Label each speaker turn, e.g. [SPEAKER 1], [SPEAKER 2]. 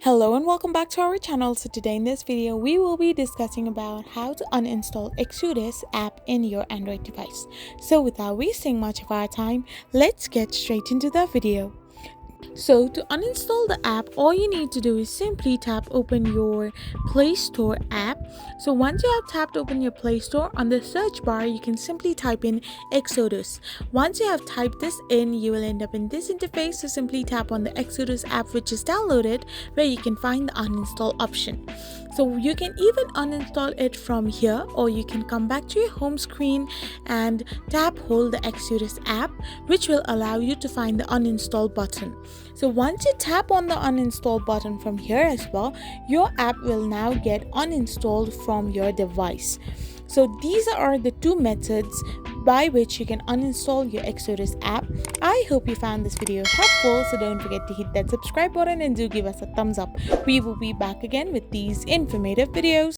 [SPEAKER 1] Hello and welcome back to our channel. So today in this video we will be discussing about how to uninstall Exodus app in your Android device. So without wasting much of our time, let's get straight into the video. So to uninstall the app, all you need to do is simply tap open your Play Store app. So once you have tapped open your Play Store, on the search bar you can simply type in Exodus. Once you have typed this in, you will end up in this interface. So simply tap on the Exodus app which is downloaded, where you can find the uninstall option. So you can even uninstall it from here, or you can come back to your home screen and tap hold the Exodus app, which will allow you to find the uninstall button. So once you tap on the uninstall button from here as well, your app will now get uninstalled from your device. So these are the two methods by which you can uninstall your Exodus app. I hope you found this video helpful, so don't forget to hit that subscribe button and do give us a thumbs up. We will be back again with these informative videos.